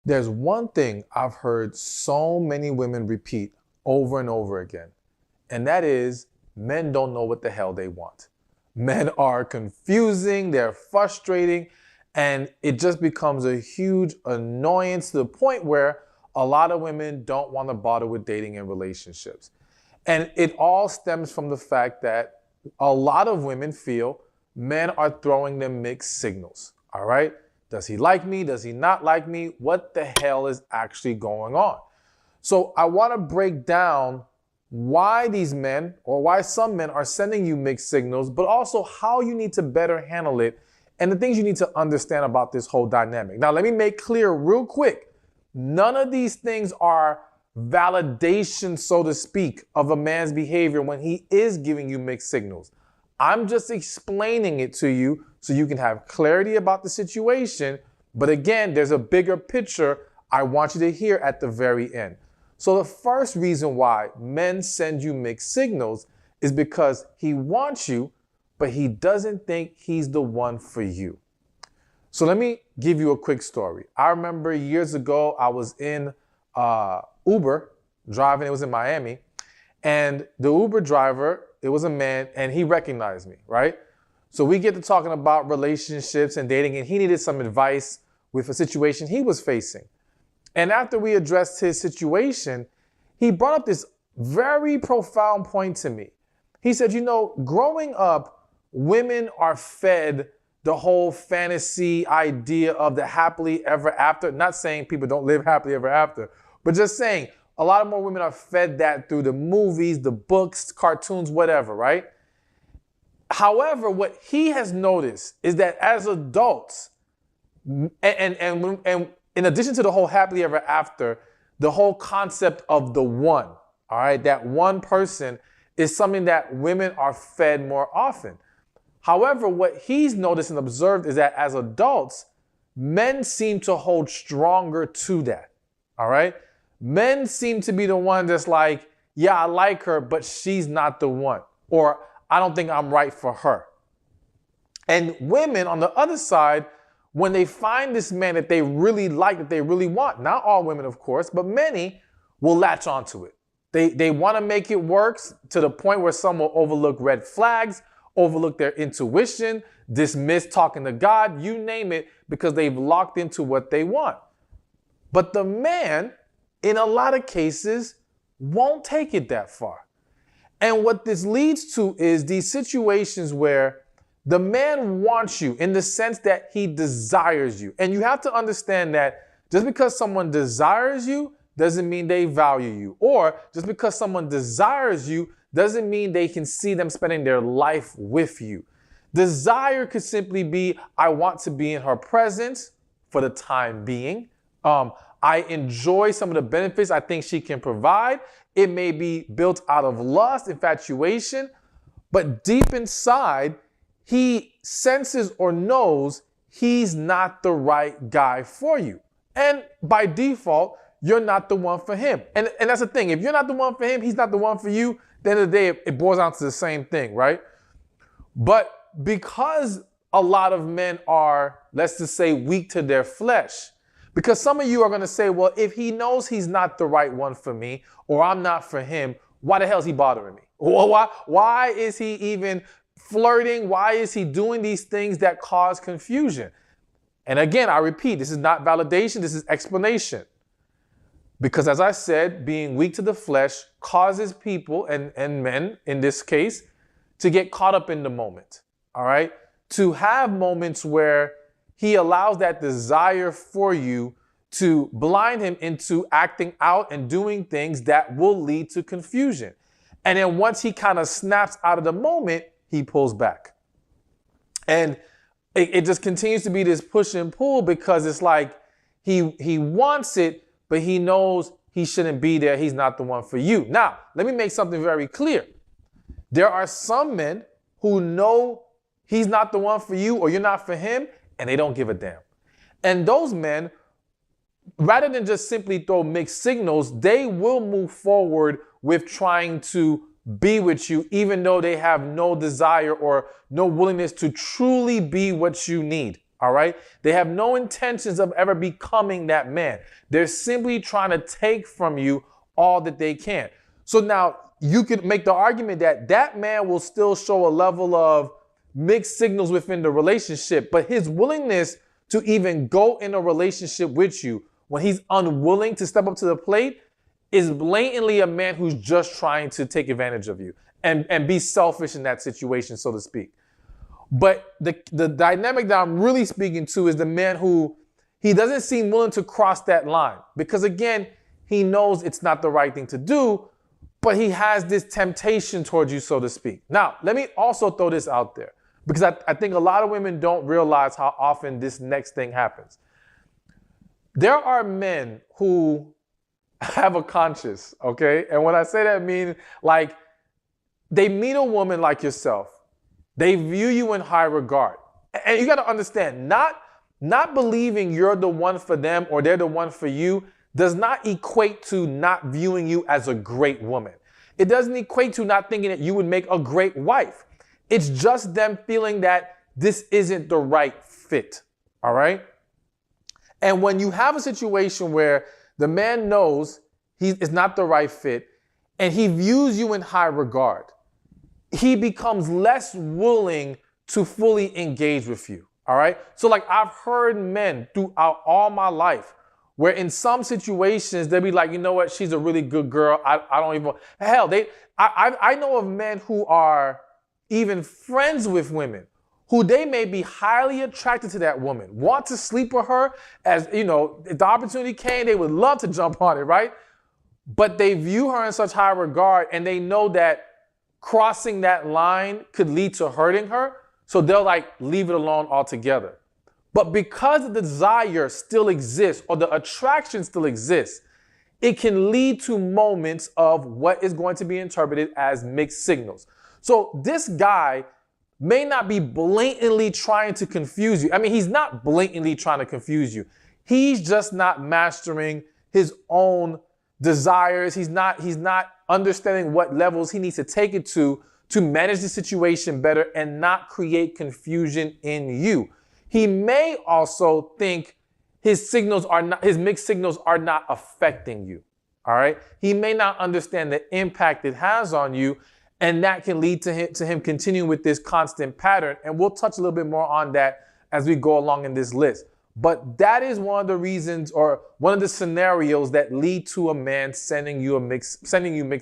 There's one thing I've heard so many women repeat over and over again, and that is men don't know what the hell they want. Men are confusing, they're frustrating, and it just becomes a huge annoyance to the point where a lot of women don't want to bother with dating and relationships. And it all stems from the fact that a lot of women feel men are throwing them mixed signals. All right? Does he like me? Does he not like me? What the hell is actually going on? So I want to break down why these men or why some men are sending you mixed signals, but also how you need to better handle it and the things you need to understand about this whole dynamic. Now, let me make clear real quick. None of these things are validation, so to speak, of a man's behavior when he is giving you mixed signals. I'm just explaining it to you so you can have clarity about the situation. But again, there's a bigger picture I want you to hear at the very end. So the first reason why men send you mixed signals is because he wants you, but he doesn't think he's the one for you. So let me give you a quick story. I remember years ago, I was in Uber driving. It was in Miami. And the Uber driver, it was a man, and he recognized me, right? So we get to talking about relationships and dating, and he needed some advice with a situation he was facing. And after we addressed his situation, he brought up this very profound point to me. He said, growing up, women are fed the whole fantasy idea of the happily ever after. Not saying people don't live happily ever after, but just saying a lot of more women are fed that through the movies, the books, cartoons, whatever, right? However, what he has noticed is that as adults, and in addition to the whole happily ever after, the whole concept of the one, all right, that one person is something that women are fed more often. However, what he's noticed and observed is that as adults, men seem to hold stronger to that, all right? Men seem to be the one that's like, yeah, I like her, but she's not the one. Or I don't think I'm right for her. And women on the other side, when they find this man that they really like, that they really want, not all women, of course, but many will latch onto it. They want to make it work to the point where some will overlook red flags, overlook their intuition, dismiss talking to God, you name it, because they've locked into what they want. But the man, in a lot of cases, won't take it that far. And what this leads to is these situations where the man wants you in the sense that he desires you. And you have to understand that just because someone desires you doesn't mean they value you. Or just because someone desires you doesn't mean they can see them spending their life with you. Desire could simply be, I want to be in her presence for the time being. I enjoy some of the benefits I think she can provide. It may be built out of lust, infatuation, but deep inside, he senses or knows he's not the right guy for you. And by default, you're not the one for him. And that's the thing. If you're not the one for him, he's not the one for you. At the end of the day, it boils down to the same thing, right? But because a lot of men are, let's just say, weak to their flesh, because some of you are going to say, well, if he knows he's not the right one for me, or I'm not for him, why the hell is he bothering me? Why is he even flirting? Why is he doing these things that cause confusion? And again, I repeat, this is not validation, this is explanation. Because as I said, being weak to the flesh causes people, and men in this case, to get caught up in the moment, all right? To have moments where he allows that desire for you to blind him into acting out and doing things that will lead to confusion. And then once he kind of snaps out of the moment, he pulls back. And it just continues to be this push and pull because it's like he wants it, but he knows he shouldn't be there. He's not the one for you. Now, let me make something very clear. There are some men who know he's not the one for you or you're not for him, and they don't give a damn. And those men, rather than just simply throw mixed signals, they will move forward with trying to be with you, even though they have no desire or no willingness to truly be what you need. All right. They have no intentions of ever becoming that man. They're simply trying to take from you all that they can. So now you could make the argument that that man will still show a level of mixed signals within the relationship, but his willingness to even go in a relationship with you when he's unwilling to step up to the plate is blatantly a man who's just trying to take advantage of you and be selfish in that situation, so to speak. But the dynamic that I'm really speaking to is the man who he doesn't seem willing to cross that line because, again, he knows it's not the right thing to do, but he has this temptation towards you, so to speak. Now, let me also throw this out there because I think a lot of women don't realize how often this next thing happens. There are men who have a conscience, okay? And when I say that, I mean like they meet a woman like yourself. They view you in high regard. And you got to understand, not believing you're the one for them or they're the one for you does not equate to not viewing you as a great woman. It doesn't equate to not thinking that you would make a great wife. It's just them feeling that this isn't the right fit, all right? And when you have a situation where the man knows he is not the right fit and he views you in high regard, he becomes less willing to fully engage with you, all right? So like I've heard men throughout all my life where in some situations they'll be like, you know what, she's a really good girl. I don't even, hell, I know of men who are even friends with women who they may be highly attracted to that woman, want to sleep with her as, you know, if the opportunity came, they would love to jump on it, right? But they view her in such high regard and they know that crossing that line could lead to hurting her. So they'll like leave it alone altogether. But because the desire still exists or the attraction still exists, it can lead to moments of what is going to be interpreted as mixed signals. So this guy may not be blatantly trying to confuse you. I mean, he's not blatantly trying to confuse you. He's just not mastering his own desires. He's not understanding what levels he needs to take it to manage the situation better and not create confusion in you. He may also think his mixed signals are not affecting you. All right. He may not understand the impact it has on you. And that can lead to him continuing with this constant pattern. And we'll touch a little bit more on that as we go along in this list. But that is one of the reasons or one of the scenarios that lead to a man sending you mixed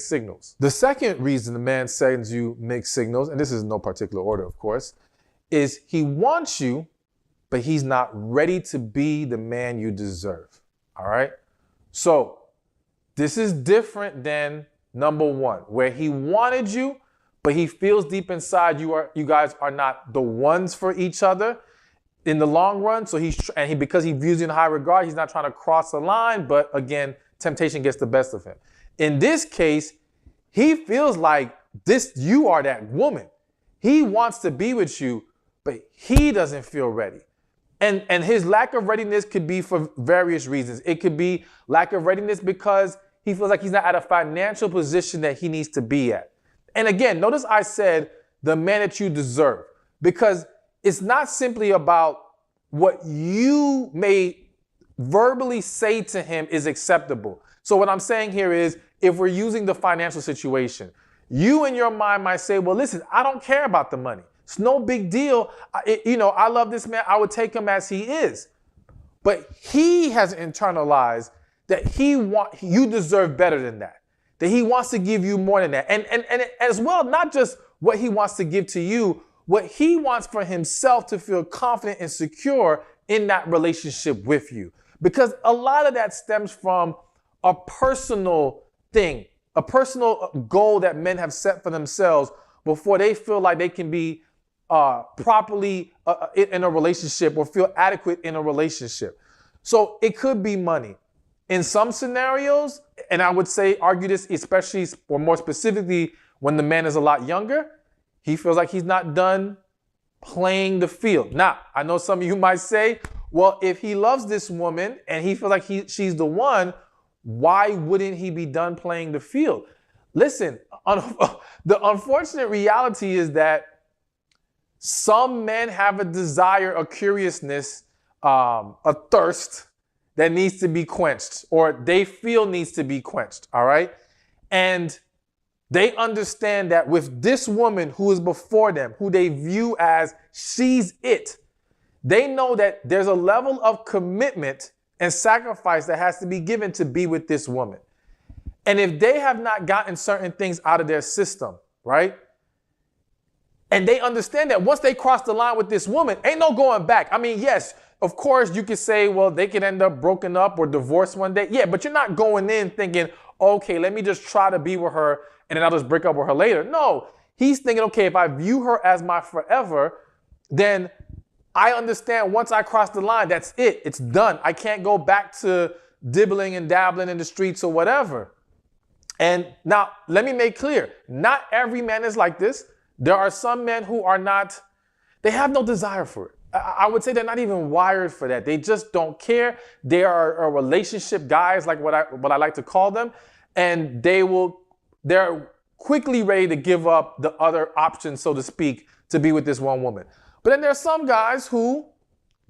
signals. The second reason the man sends you mixed signals, and this is in no particular order, of course, is he wants you, but he's not ready to be the man you deserve. All right. So this is different than number one, where he wanted you, but he feels deep inside you guys are not the ones for each other in the long run. So because he views you in high regard, he's not trying to cross the line. But again, temptation gets the best of him. In this case, he feels like you are that woman. He wants to be with you, but he doesn't feel ready. And his lack of readiness could be for various reasons. It could be lack of readiness because he feels like he's not at a financial position that he needs to be at. And again, notice I said the man that you deserve, because it's not simply about what you may verbally say to him is acceptable. So what I'm saying here is, if we're using the financial situation, you in your mind might say, well, listen, I don't care about the money. It's no big deal. I love this man. I would take him as he is. But he has internalized that you deserve better than that. That he wants to give you more than that. And as well, not just what he wants to give to you, what he wants for himself to feel confident and secure in that relationship with you. Because a lot of that stems from a personal thing, a personal goal that men have set for themselves before they feel like they can be properly in a relationship or feel adequate in a relationship. So it could be money. In some scenarios, and I would argue this especially or more specifically when the man is a lot younger, he feels like he's not done playing the field. Now, I know some of you might say, well, if he loves this woman and he feels like she's the one, why wouldn't he be done playing the field? Listen, the unfortunate reality is that Some men have a desire, a curiousness, a thirst that needs to be quenched, or they feel needs to be quenched, all right? And they understand that with this woman who is before them, who they view as she's it, they know that there's a level of commitment and sacrifice that has to be given to be with this woman. And if they have not gotten certain things out of their system, right? And they understand that once they cross the line with this woman, ain't no going back. I mean, yes, of course you could say, well, they could end up broken up or divorced one day. Yeah, but you're not going in thinking, okay, let me just try to be with her and then I'll just break up with her later. No, he's thinking, okay, if I view her as my forever, then I understand once I cross the line, that's it. It's done. I can't go back to dibbling and dabbling in the streets or whatever. And now let me make clear, not every man is like this. There are some men who are not, they have no desire for it. I would say they're not even wired for that. They just don't care. They are relationship guys, like what I like to call them. And they're quickly ready to give up the other options, so to speak, to be with this one woman. But then there are some guys who,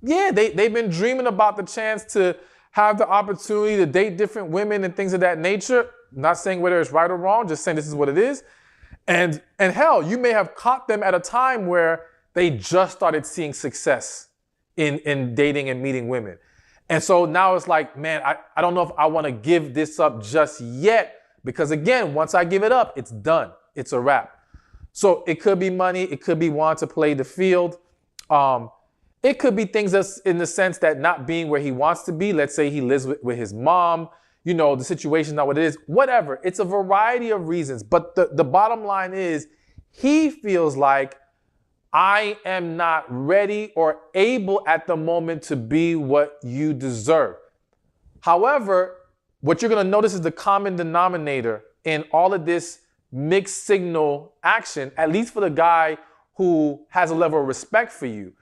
yeah, they've been dreaming about the chance to have the opportunity to date different women and things of that nature. Not saying whether it's right or wrong, just saying this is what it is. And hell, you may have caught them at a time where they just started seeing success in dating and meeting women. And so now it's like, man, I don't know if I want to give this up just yet, because again, once I give it up, it's done. It's a wrap. So it could be money. It could be wanting to play the field. It could be things that's in the sense that not being where he wants to be. Let's say he lives with his mom. You know, the situation is not what it is. Whatever. It's a variety of reasons. But the bottom line is he feels like I am not ready or able at the moment to be what you deserve. However, what you're going to notice is the common denominator in all of this mixed signal action, at least for the guy who has a level of respect for you,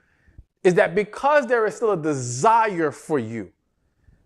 is that because there is still a desire for you,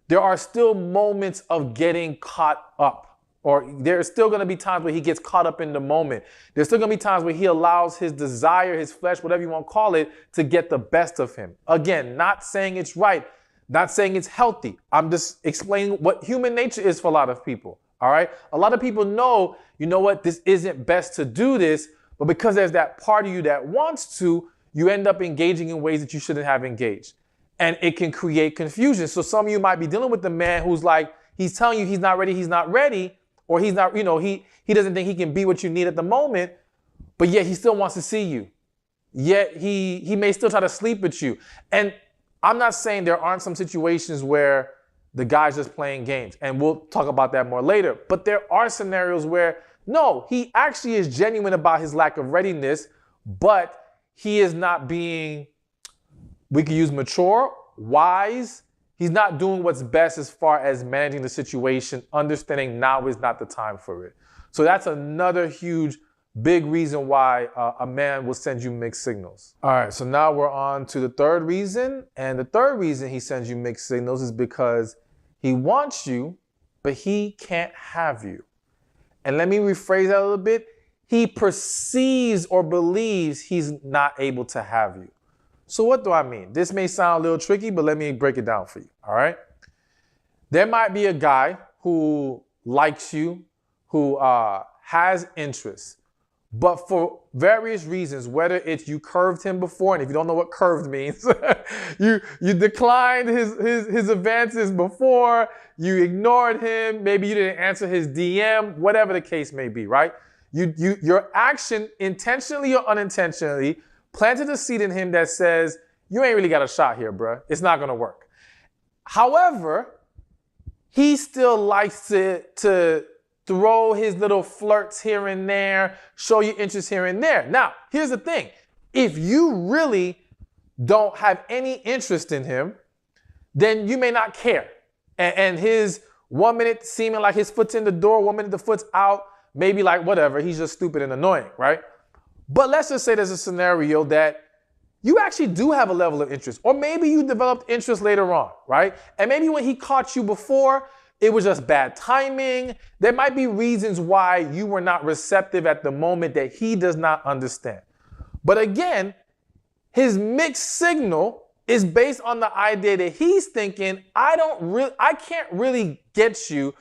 there are still moments of getting caught up, or there's still going to be times where he gets caught up in the moment. There's still going to be times where he allows his desire, his flesh, whatever you want to call it, to get the best of him. Again, not saying it's right, not saying it's healthy. I'm just explaining what human nature is for a lot of people. All right. A lot of people know, you know what, this isn't best to do this, but because there's that part of you that wants to, you end up engaging in ways that you shouldn't have engaged. And it can create confusion. So some of you might be dealing with the man who's like, he's telling you he's not ready, or he's not, you know, he doesn't think he can be what you need at the moment, but yet he still wants to see you. Yet he may still try to sleep with you. And I'm not saying there aren't some situations where the guy's just playing games, and we'll talk about that more later. But there are scenarios where, no, he actually is genuine about his lack of readiness, but he is not being, we could use mature, wise. He's not doing what's best as far as managing the situation, understanding now is not the time for it. So that's another huge, big reason why a man will send you mixed signals. All right, so now we're on to the third reason. And the third reason he sends you mixed signals is because he wants you, but he can't have you. And let me rephrase that a little bit. He perceives or believes he's not able to have you. So what do I mean? This may sound a little tricky, but let me break it down for you, all right? There might be a guy who likes you, who has interests, but for various reasons, whether it's you curved him before, and if you don't know what curved means, you declined his advances before, you ignored him, maybe you didn't answer his DM, whatever the case may be, right? Your action, intentionally or unintentionally, planted a seed in him that says, you ain't really got a shot here, bruh. It's not gonna work. However, he still likes to throw his little flirts here and there, show you interest here and there. Now, here's the thing. If you really don't have any interest in him, then you may not care. And his 1 minute seeming like his foot's in the door, 1 minute the foot's out, maybe like whatever, he's just stupid and annoying, right? But let's just say there's a scenario that you actually do have a level of interest, or maybe you developed interest later on, right? And maybe when he caught you before, it was just bad timing. There might be reasons why you were not receptive at the moment that he does not understand. But again, His mixed signal is based on the idea that he's thinking, I can't really get you,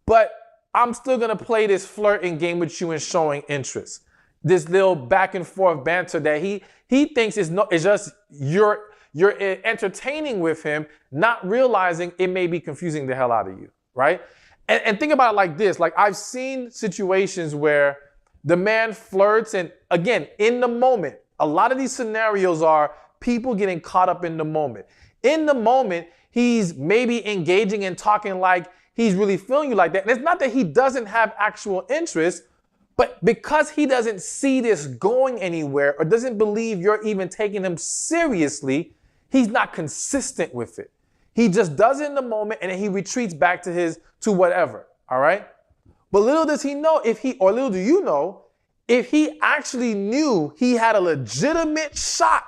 but I'm still gonna play this flirting game with you and showing interest. This little back and forth banter that he thinks is just you're entertaining with him, not realizing it may be confusing the hell out of you, right? And think about it like this. Like, I've seen situations where the man flirts, and again, in the moment, a lot of these scenarios are people getting caught up in the moment. In the moment, he's maybe engaging and talking like he's really feeling you like that. And it's not that he doesn't have actual interest, but because he doesn't see this going anywhere or doesn't believe you're even taking him seriously, he's not consistent with it. He just does it in the moment and then he retreats back to whatever, all right? But little does he know little do you know, if he actually knew he had a legitimate shot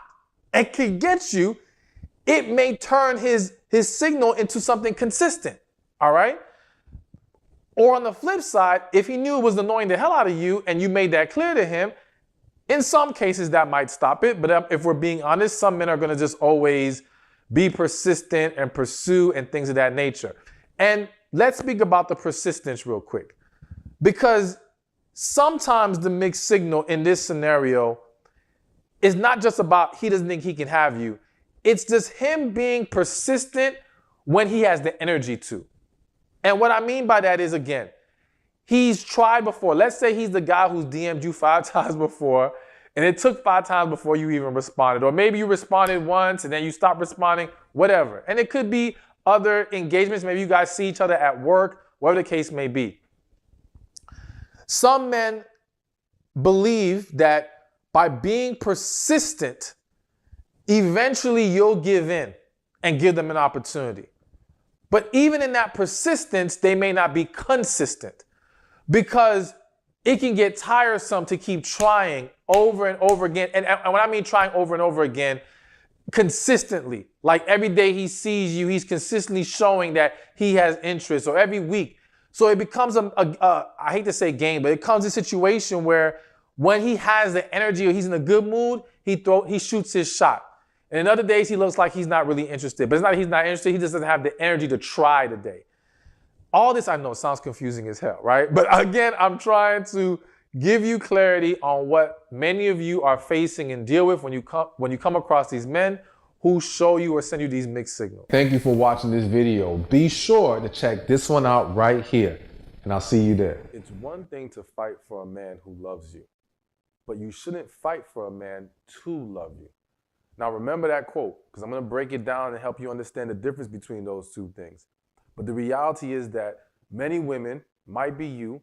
and could get you, it may turn his signal into something consistent, all right? Or on the flip side, if he knew it was annoying the hell out of you and you made that clear to him, in some cases that might stop it. But if we're being honest, some men are going to just always be persistent and pursue and things of that nature. And let's speak about the persistence real quick, because sometimes the mixed signal in this scenario is not just about he doesn't think he can have you. It's just him being persistent when he has the energy to. And what I mean by that is, again, he's tried before. Let's say he's the guy who's DM'd you 5 times before, and it took 5 times before you even responded. Or maybe you responded once and then you stopped responding, whatever. And it could be other engagements. Maybe you guys see each other at work, whatever the case may be. Some men believe that by being persistent, eventually you'll give in and give them an opportunity. But even in that persistence, they may not be consistent, because it can get tiresome to keep trying over and over again. And when I mean trying over and over again, consistently, like every day he sees you, he's consistently showing that he has interest, or every week. So it becomes I hate to say game, but it becomes a situation where when he has the energy or he's in a good mood, he shoots his shot. And in other days, he looks like he's not really interested. But it's not that he's not interested. He just doesn't have the energy to try today. All this, I know, sounds confusing as hell, right? But again, I'm trying to give you clarity on what many of you are facing and deal with when you come across these men who show you or send you these mixed signals. Thank you for watching this video. Be sure to check this one out right here, and I'll see you there. It's one thing to fight for a man who loves you, but you shouldn't fight for a man to love you. Now remember that quote, because I'm going to break it down and help you understand the difference between those two things. But the reality is that many women, might be you,